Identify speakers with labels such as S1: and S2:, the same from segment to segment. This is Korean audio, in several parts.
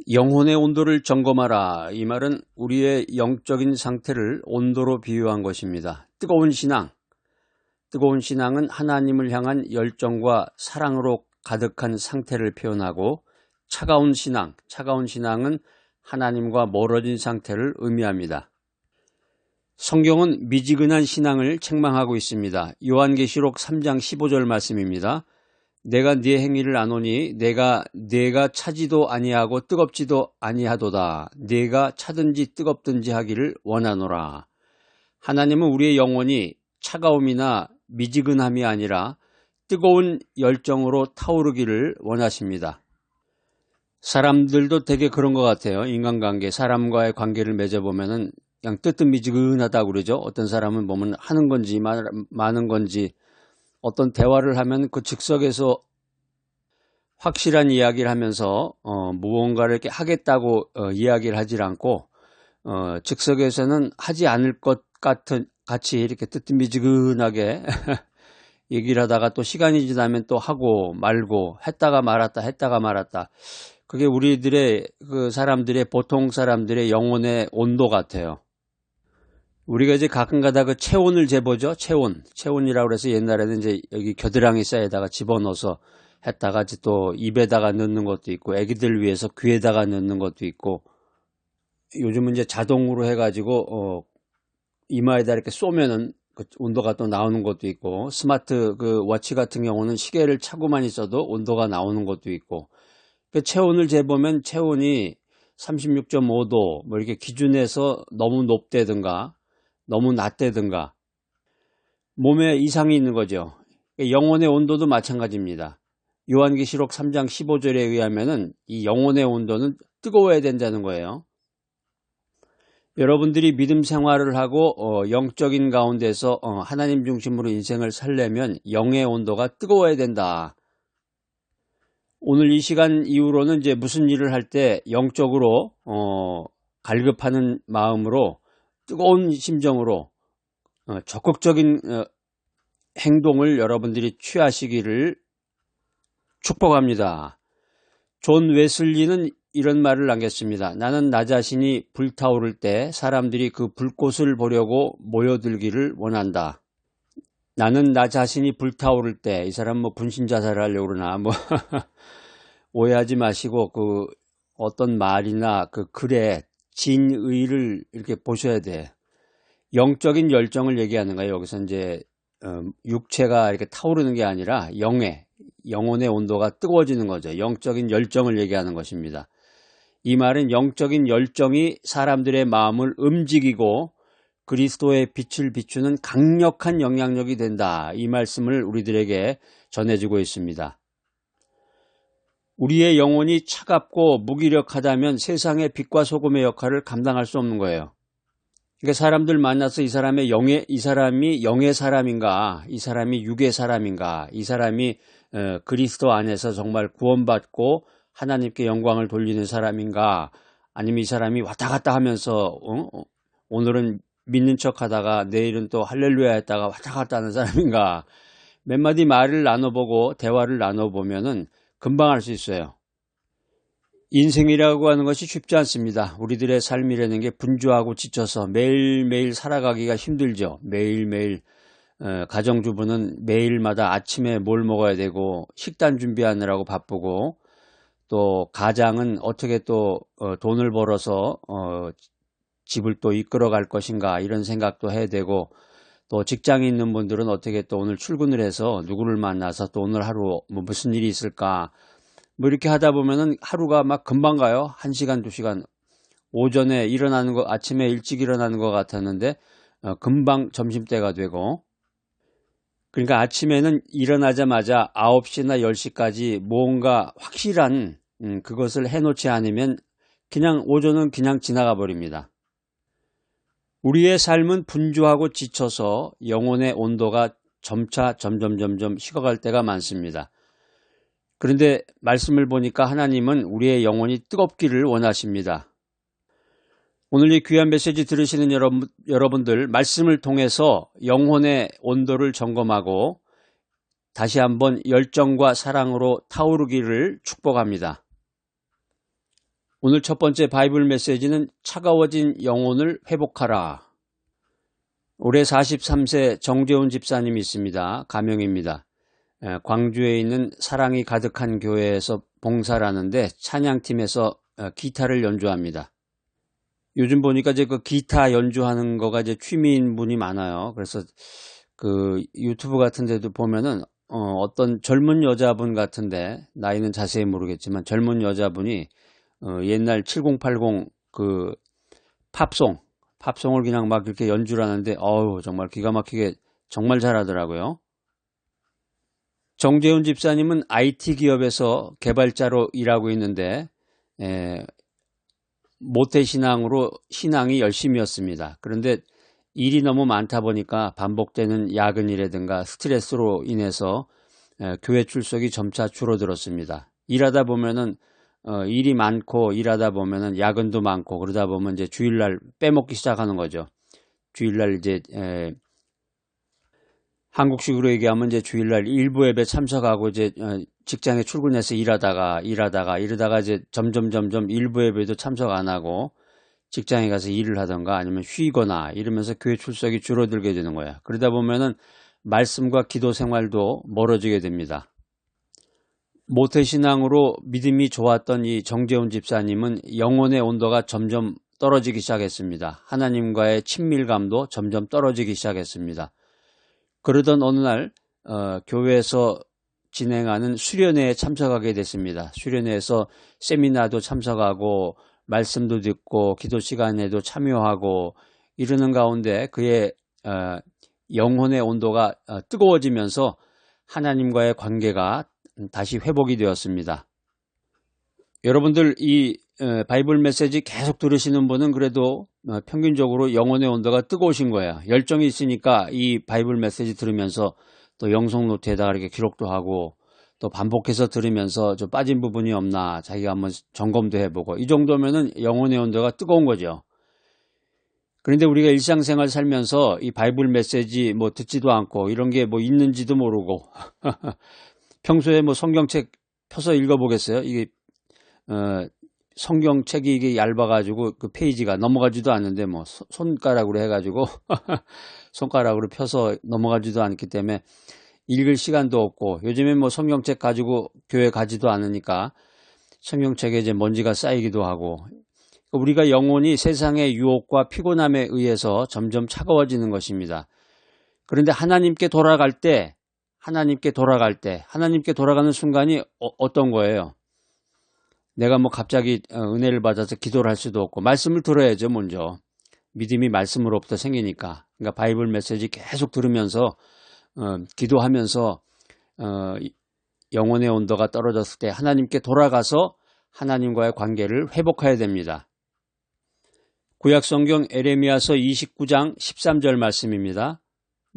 S1: 영혼의 온도를 점검하라. 이 말은 우리의 영적인 상태를 온도로 비유한 것입니다. 뜨거운 신앙은 하나님을 향한 열정과 사랑으로 가득한 상태를 표현하고, 차가운 신앙은 하나님과 멀어진 상태를 의미합니다. 성경은 미지근한 신앙을 책망하고 있습니다. 요한계시록 3장 15절 말씀입니다. 내가 네 행위를 아노니 내가 차지도 아니하고 뜨겁지도 아니하도다. 네가 차든지 뜨겁든지 하기를 원하노라. 하나님은 우리의 영혼이 차가움이나 미지근함이 아니라 뜨거운 열정으로 타오르기를 원하십니다. 사람들도 되게 그런 것 같아요. 인간관계, 사람과의 관계를 맺어보면은 그냥 뜨뜻미지근하다고 그러죠. 어떤 사람은 보면 하는 건지 마는 건지, 어떤 대화를 하면 그 즉석에서 확실한 이야기를 하면서 무언가를 이렇게 하겠다고 이야기를 하질 않고, 즉석에서는 하지 않을 것 같이 이렇게 뜨뜻미지근하게 얘기를 하다가 또 시간이 지나면 또 하고 말고 했다가 말았다. 그게 우리들의 보통 사람들의 영혼의 온도 같아요. 우리가 이제 가끔가다 그 체온을 재보죠. 체온이라고 그래서 옛날에는 이제 여기 겨드랑이 사이에다가 집어넣어서 했다가 또 입에다가 넣는 것도 있고, 애기들 위해서 귀에다가 넣는 것도 있고, 요즘은 이제 자동으로 해가지고 이마에다 이렇게 쏘면은 그 온도가 또 나오는 것도 있고, 스마트 그 워치 같은 경우는 시계를 차고만 있어도 온도가 나오는 것도 있고, 그 체온을 재보면 체온이 36.5도 뭐 이렇게 기준에서 너무 높다든가 너무 낮다든가 몸에 이상이 있는 거죠. 영혼의 온도도 마찬가지입니다. 요한계시록 3장 15절에 의하면은 이 영혼의 온도는 뜨거워야 된다는 거예요. 여러분들이 믿음 생활을 하고 영적인 가운데서 하나님 중심으로 인생을 살려면 영의 온도가 뜨거워야 된다. 오늘 이 시간 이후로는 이제 무슨 일을 할 때 영적으로 갈급하는 마음으로, 뜨거운 심정으로 적극적인 행동을 여러분들이 취하시기를 축복합니다. 존 웨슬리는 이런 말을 남겼습니다. 나는 나 자신이 불타오를 때 사람들이 그 불꽃을 보려고 모여들기를 원한다. 나는 나 자신이 불타오를 때, 이 사람 뭐 분신 자살을 하려고 그러나 뭐 오해하지 마시고 그 어떤 말이나 그 글의 진의를 이렇게 보셔야 돼. 영적인 열정을 얘기하는 거예요. 여기서 이제 육체가 이렇게 타오르는 게 아니라 영혼의 온도가 뜨거워지는 거죠. 영적인 열정을 얘기하는 것입니다. 이 말은 영적인 열정이 사람들의 마음을 움직이고 그리스도의 빛을 비추는 강력한 영향력이 된다. 이 말씀을 우리들에게 전해주고 있습니다. 우리의 영혼이 차갑고 무기력하다면 세상의 빛과 소금의 역할을 감당할 수 없는 거예요. 그러니까 사람들 만나서 이 사람이 영의 사람인가, 이 사람이 육의 사람인가, 이 사람이 그리스도 안에서 정말 구원받고 하나님께 영광을 돌리는 사람인가, 아니면 이 사람이 왔다 갔다 하면서 오늘은 믿는 척 하다가 내일은 또 할렐루야 했다가 왔다 갔다 하는 사람인가, 몇 마디 말을 나눠보고 대화를 나눠보면은 금방 알 수 있어요. 인생이라고 하는 것이 쉽지 않습니다. 우리들의 삶이라는 게 분주하고 지쳐서 매일매일 살아가기가 힘들죠. 매일매일 가정주부는 매일마다 아침에 뭘 먹어야 되고 식단 준비하느라고 바쁘고, 또 가장은 어떻게 또 돈을 벌어서 집을 또 이끌어 갈 것인가 이런 생각도 해야 되고, 또 직장에 있는 분들은 어떻게 또 오늘 출근을 해서 누구를 만나서 또 오늘 하루 뭐 무슨 일이 있을까, 뭐 이렇게 하다 보면은 하루가 막 금방 가요. 1시간, 2시간. 오전에 아침에 일찍 일어나는 것 같았는데 금방 점심때가 되고, 그러니까 아침에는 일어나자마자 9시나 10시까지 뭔가 확실한 그것을 해놓지 않으면 그냥 오전은 그냥 지나가 버립니다. 우리의 삶은 분주하고 지쳐서 영혼의 온도가 점점 식어갈 때가 많습니다. 그런데 말씀을 보니까 하나님은 우리의 영혼이 뜨겁기를 원하십니다. 오늘 이 귀한 메시지 들으시는 여러분들, 말씀을 통해서 영혼의 온도를 점검하고 다시 한번 열정과 사랑으로 타오르기를 축복합니다. 오늘 첫 번째 바이블 메시지는 차가워진 영혼을 회복하라. 올해 43세 정재훈 집사님이 있습니다. 가명입니다. 광주에 있는 사랑이 가득한 교회에서 봉사를 하는데 찬양팀에서 기타를 연주합니다. 요즘 보니까 이제 그 기타 연주하는 거가 이제 취미인 분이 많아요. 그래서 그 유튜브 같은 데도 보면은 어떤 젊은 여자분 같은데, 나이는 자세히 모르겠지만 젊은 여자분이 옛날 7080 그 팝송을 그냥 막 이렇게 연주를 하는데 정말 기가 막히게 정말 잘하더라고요. 정재훈 집사님은 IT 기업에서 개발자로 일하고 있는데 모태신앙으로 신앙이 열심이었습니다. 그런데 일이 너무 많다 보니까 반복되는 야근이라든가 스트레스로 인해서 교회 출석이 점차 줄어들었습니다. 일하다 보면은 일이 많고 일하다 보면은 야근도 많고 그러다 보면 이제 주일날 빼먹기 시작하는 거죠. 주일날 이제 한국식으로 얘기하면 이제 주일날 일부 예배 참석하고 이제 직장에 출근해서 일하다가 이제 점점 일부 예배도 참석 안 하고 직장에 가서 일을 하던가 아니면 쉬거나 이러면서 교회 출석이 줄어들게 되는 거야. 그러다 보면은 말씀과 기도 생활도 멀어지게 됩니다. 모태신앙으로 믿음이 좋았던 이 정재훈 집사님은 영혼의 온도가 점점 떨어지기 시작했습니다. 하나님과의 친밀감도 점점 떨어지기 시작했습니다. 그러던 어느 날 교회에서 진행하는 수련회에 참석하게 됐습니다. 수련회에서 세미나도 참석하고 말씀도 듣고 기도 시간에도 참여하고 이러는 가운데 그의 영혼의 온도가 뜨거워지면서 하나님과의 관계가 다시 회복이 되었습니다. 여러분들 이 바이블 메시지 계속 들으시는 분은 그래도 평균적으로 영혼의 온도가 뜨거우신 거예요. 열정이 있으니까 이 바이블 메시지 들으면서 또 영성 노트에다가 이렇게 기록도 하고 또 반복해서 들으면서 좀 빠진 부분이 없나 자기가 한번 점검도 해보고 이 정도면은 영혼의 온도가 뜨거운 거죠. 그런데 우리가 일상생활 살면서 이 바이블 메시지 뭐 듣지도 않고 이런 게 뭐 있는지도 모르고 평소에 뭐 성경책 펴서 읽어보겠어요? 이게 성경책이 이게 얇아가지고 그 페이지가 넘어가지도 않는데 뭐 손가락으로 해가지고 손가락으로 펴서 넘어가지도 않기 때문에 읽을 시간도 없고 요즘에 뭐 성경책 가지고 교회 가지도 않으니까 성경책에 이제 먼지가 쌓이기도 하고 우리가 영혼이 세상의 유혹과 피곤함에 의해서 점점 차가워지는 것입니다. 그런데 하나님께 돌아갈 때 하나님께 돌아가는 순간이 어떤 거예요? 내가 뭐 갑자기 은혜를 받아서 기도를 할 수도 없고 말씀을 들어야죠. 먼저 믿음이 말씀으로부터 생기니까. 그러니까 바이블 메시지 계속 들으면서 기도하면서 영혼의 온도가 떨어졌을 때 하나님께 돌아가서 하나님과의 관계를 회복해야 됩니다. 구약성경 에레미야서 29장 13절 말씀입니다.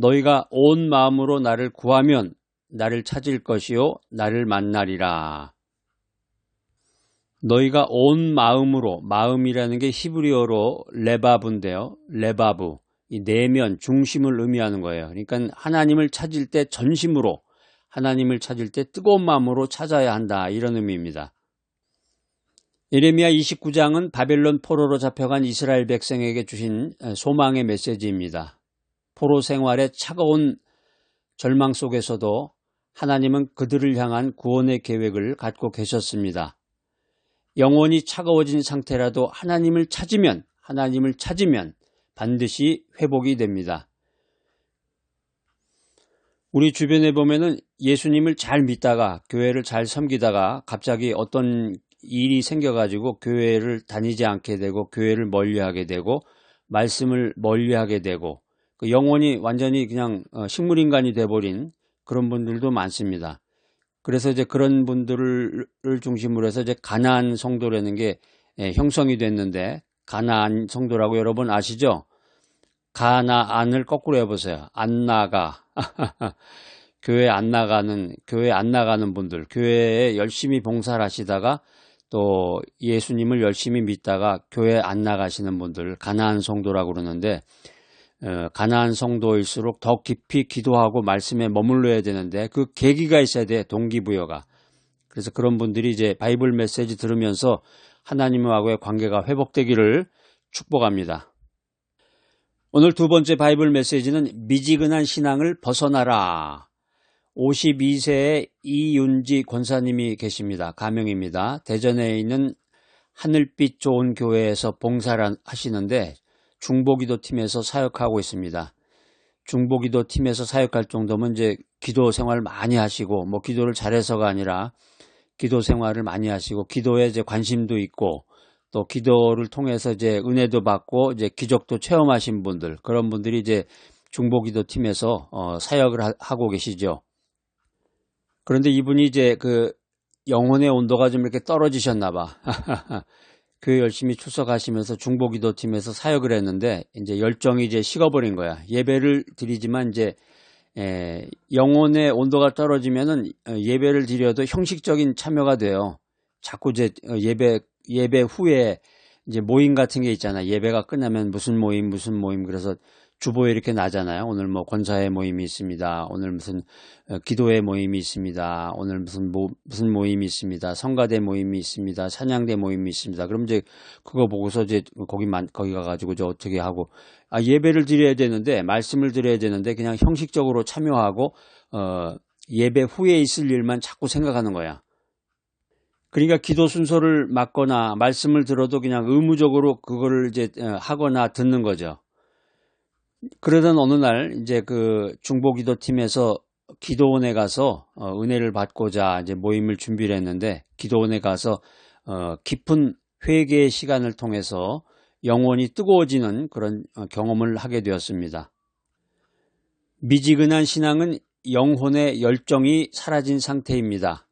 S1: 너희가 온 마음으로 나를 구하면 나를 찾을 것이요 나를 만나리라. 너희가 온 마음으로, 마음이라는 게 히브리어로 레바브인데요. 레바브, 이 내면, 중심을 의미하는 거예요. 그러니까 하나님을 찾을 때 전심으로, 하나님을 찾을 때 뜨거운 마음으로 찾아야 한다, 이런 의미입니다. 예레미야 29장은 바벨론 포로로 잡혀간 이스라엘 백성에게 주신 소망의 메시지입니다. 포로 생활의 차가운 절망 속에서도 하나님은 그들을 향한 구원의 계획을 갖고 계셨습니다. 영혼이 차가워진 상태라도 하나님을 찾으면 반드시 회복이 됩니다. 우리 주변에 보면은 예수님을 잘 믿다가 교회를 잘 섬기다가 갑자기 어떤 일이 생겨가지고 교회를 다니지 않게 되고 교회를 멀리하게 되고 말씀을 멀리하게 되고 그 영혼이 완전히 그냥 식물인간이 돼버린 그런 분들도 많습니다. 그래서 이제 그런 분들을 중심으로 해서 이제 가나안 성도라는 게 형성이 됐는데 가나안 성도라고 여러분 아시죠? 가나안을 거꾸로 해보세요. 안 나가. 교회 안 나가는 분들, 교회에 열심히 봉사를 하시다가 또 예수님을 열심히 믿다가 교회 안 나가시는 분들, 가나안 성도라고 그러는데 가나안 성도일수록 더 깊이 기도하고 말씀에 머물러야 되는데 그 계기가 있어야 돼, 동기부여가. 그래서 그런 분들이 이제 바이블 메시지 들으면서 하나님하고의 관계가 회복되기를 축복합니다. 오늘 두 번째 바이블 메시지는 미지근한 신앙을 벗어나라. 52세의 이윤지 권사님이 계십니다. 가명입니다. 대전에 있는 하늘빛 좋은 교회에서 봉사를 하시는데 중보기도팀에서 사역하고 있습니다. 중보기도팀에서 사역할 정도면 이제 기도 생활 많이 하시고, 뭐 기도를 잘해서가 아니라 기도 생활을 많이 하시고, 기도에 이제 관심도 있고, 또 기도를 통해서 이제 은혜도 받고 이제 기적도 체험하신 분들, 그런 분들이 이제 중보기도팀에서 사역을 하고 계시죠. 그런데 이분이 이제 그 영혼의 온도가 좀 이렇게 떨어지셨나 봐. 교회 열심히 출석하시면서 중보기도팀에서 사역을 했는데 이제 열정이 이제 식어버린 거야. 예배를 드리지만 이제 영혼의 온도가 떨어지면은 예배를 드려도 형식적인 참여가 돼요. 자꾸 이제 예배 후에 이제 모임 같은 게 있잖아. 예배가 끝나면 무슨 모임 그래서 주보에 이렇게 나잖아요. 오늘 뭐 권사의 모임이 있습니다. 오늘 무슨 기도의 모임이 있습니다. 오늘 무슨 모임이 있습니다. 성가대 모임이 있습니다. 찬양대 모임이 있습니다. 그럼 이제 그거 보고서 이제 거기 가가지고 이제 어떻게 하고, 예배를 드려야 되는데, 말씀을 드려야 되는데 그냥 형식적으로 참여하고 예배 후에 있을 일만 자꾸 생각하는 거야. 그러니까 기도 순서를 맡거나 말씀을 들어도 그냥 의무적으로 그거를 이제 하거나 듣는 거죠. 그러던 어느 날 이제 그 중보기도팀에서 기도원에 가서 은혜를 받고자 이제 모임을 준비를 했는데, 기도원에 가서 깊은 회개의 시간을 통해서 영혼이 뜨거워지는 그런 경험을 하게 되었습니다. 미지근한 신앙은 영혼의 열정이 사라진 상태입니다.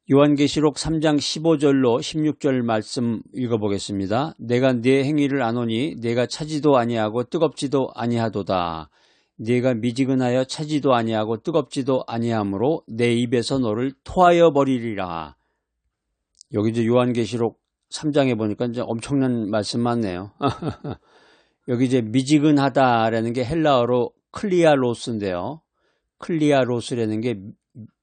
S1: 요한계시록 3장 15절로 16절 말씀 읽어보겠습니다. 내가 네 행위를 아노니 내가 차지도 아니하고 뜨겁지도 아니하도다. 네가 미지근하여 차지도 아니하고 뜨겁지도 아니하므로 내 입에서 너를 토하여 버리리라. 여기 이제 요한계시록 3장에 보니까 이제 엄청난 말씀 많네요. 여기 이제 미지근하다라는 게 헬라어로 클리아로스인데요. 클리아로스라는 게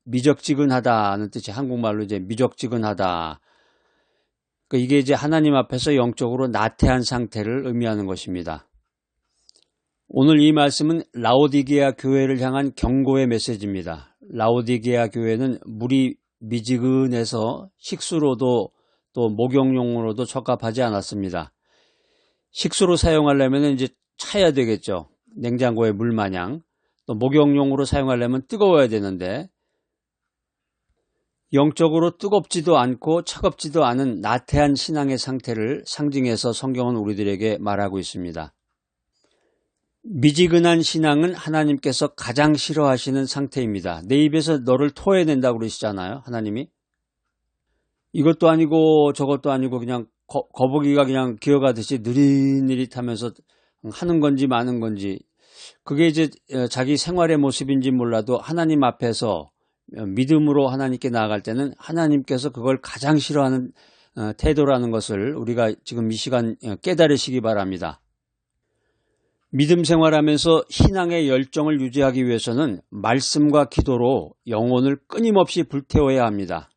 S1: 미적지근하다는 뜻이 한국말로 이제 미적지근하다. 이게 이제 하나님 앞에서 영적으로 나태한 상태를 의미하는 것입니다. 오늘 이 말씀은 라오디게아 교회를 향한 경고의 메시지입니다. 라오디게아 교회는 물이 미지근해서 식수로도 또 목욕용으로도 적합하지 않았습니다. 식수로 사용하려면 이제 차야 되겠죠. 냉장고에 물 마냥. 또 목욕용으로 사용하려면 뜨거워야 되는데, 영적으로 뜨겁지도 않고 차갑지도 않은 나태한 신앙의 상태를 상징해서 성경은 우리들에게 말하고 있습니다. 미지근한 신앙은 하나님께서 가장 싫어하시는 상태입니다. 내 입에서 너를 토해낸다고 그러시잖아요, 하나님이. 이것도 아니고 저것도 아니고 그냥 거북이가 그냥 기어가듯이 느릿느릿하면서 하는 건지 마는 건지, 그게 이제 자기 생활의 모습인지 몰라도 하나님 앞에서 믿음으로 하나님께 나아갈 때는 하나님께서 그걸 가장 싫어하는 태도라는 것을 우리가 지금 이 시간 깨달으시기 바랍니다. 믿음 생활하면서 신앙의 열정을 유지하기 위해서는 말씀과 기도로 영혼을 끊임없이 불태워야 합니다.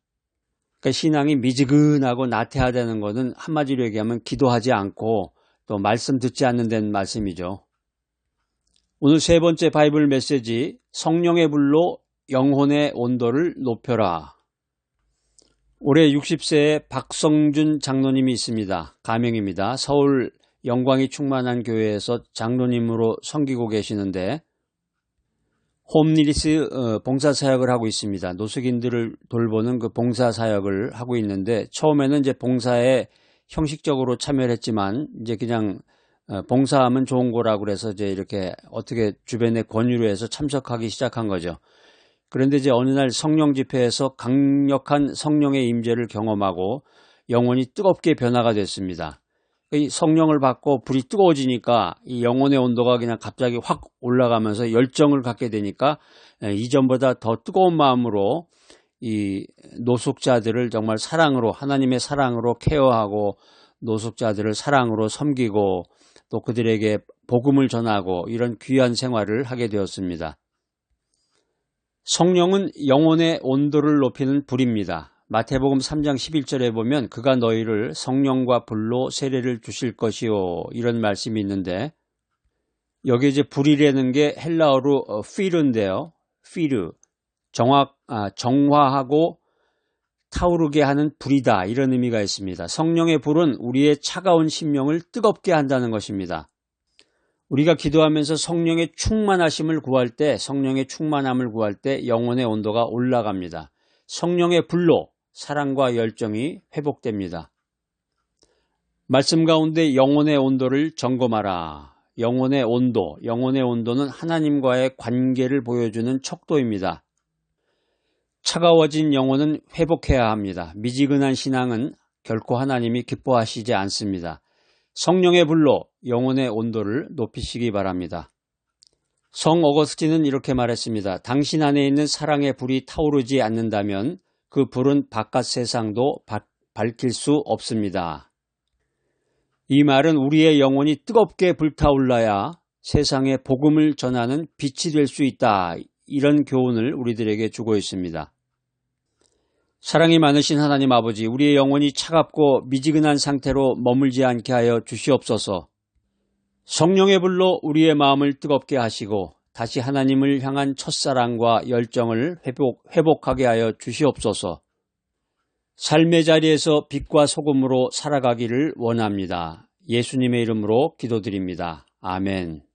S1: 그러니까 신앙이 미지근하고 나태하다는 것은 한마디로 얘기하면 기도하지 않고 또 말씀 듣지 않는 데는 말씀이죠. 오늘 세 번째 바이블 메시지, 성령의 불로 영혼의 온도를 높여라. 올해 60세의 박성준 장로님이 있습니다. 가명입니다. 서울 영광이 충만한 교회에서 장로님으로 섬기고 계시는데 홈리리스 봉사사역을 하고 있습니다. 노숙인들을 돌보는 그 봉사사역을 하고 있는데, 처음에는 이제 봉사에 형식적으로 참여를 했지만 이제 그냥 봉사하면 좋은 거라고 그래서 이제 이렇게 어떻게 주변에 권유로 해서 참석하기 시작한 거죠. 그런데 이제 어느 날 성령 집회에서 강력한 성령의 임재를 경험하고 영혼이 뜨겁게 변화가 됐습니다. 이 성령을 받고 불이 뜨거워지니까 이 영혼의 온도가 그냥 갑자기 확 올라가면서 열정을 갖게 되니까 이전보다 더 뜨거운 마음으로 이 노숙자들을 정말 사랑으로, 하나님의 사랑으로 케어하고 노숙자들을 사랑으로 섬기고 또 그들에게 복음을 전하고 이런 귀한 생활을 하게 되었습니다. 성령은 영혼의 온도를 높이는 불입니다. 마태복음 3장 11절에 보면 그가 너희를 성령과 불로 세례를 주실 것이요 이런 말씀이 있는데 여기 이제 불이라는 게 헬라어로 피르인데요. 피르 정화하고 타오르게 하는 불이다 이런 의미가 있습니다. 성령의 불은 우리의 차가운 심령을 뜨겁게 한다는 것입니다. 우리가 기도하면서 성령의 충만하심을 구할 때 성령의 충만함을 구할 때 영혼의 온도가 올라갑니다. 성령의 불로 사랑과 열정이 회복됩니다. 말씀 가운데 영혼의 온도를 점검하라. 영혼의 온도는 하나님과의 관계를 보여주는 척도입니다. 차가워진 영혼은 회복해야 합니다. 미지근한 신앙은 결코 하나님이 기뻐하시지 않습니다. 성령의 불로 영혼의 온도를 높이시기 바랍니다. 성 어거스틴은 이렇게 말했습니다. 당신 안에 있는 사랑의 불이 타오르지 않는다면 그 불은 바깥 세상도 밝힐 수 없습니다. 이 말은 우리의 영혼이 뜨겁게 불타올라야 세상에 복음을 전하는 빛이 될 수 있다. 이런 교훈을 우리들에게 주고 있습니다. 사랑이 많으신 하나님 아버지, 우리의 영혼이 차갑고 미지근한 상태로 머물지 않게 하여 주시옵소서. 성령의 불로 우리의 마음을 뜨겁게 하시고 다시 하나님을 향한 첫사랑과 열정을 회복하게 하여 주시옵소서. 삶의 자리에서 빛과 소금으로 살아가기를 원합니다. 예수님의 이름으로 기도드립니다. 아멘.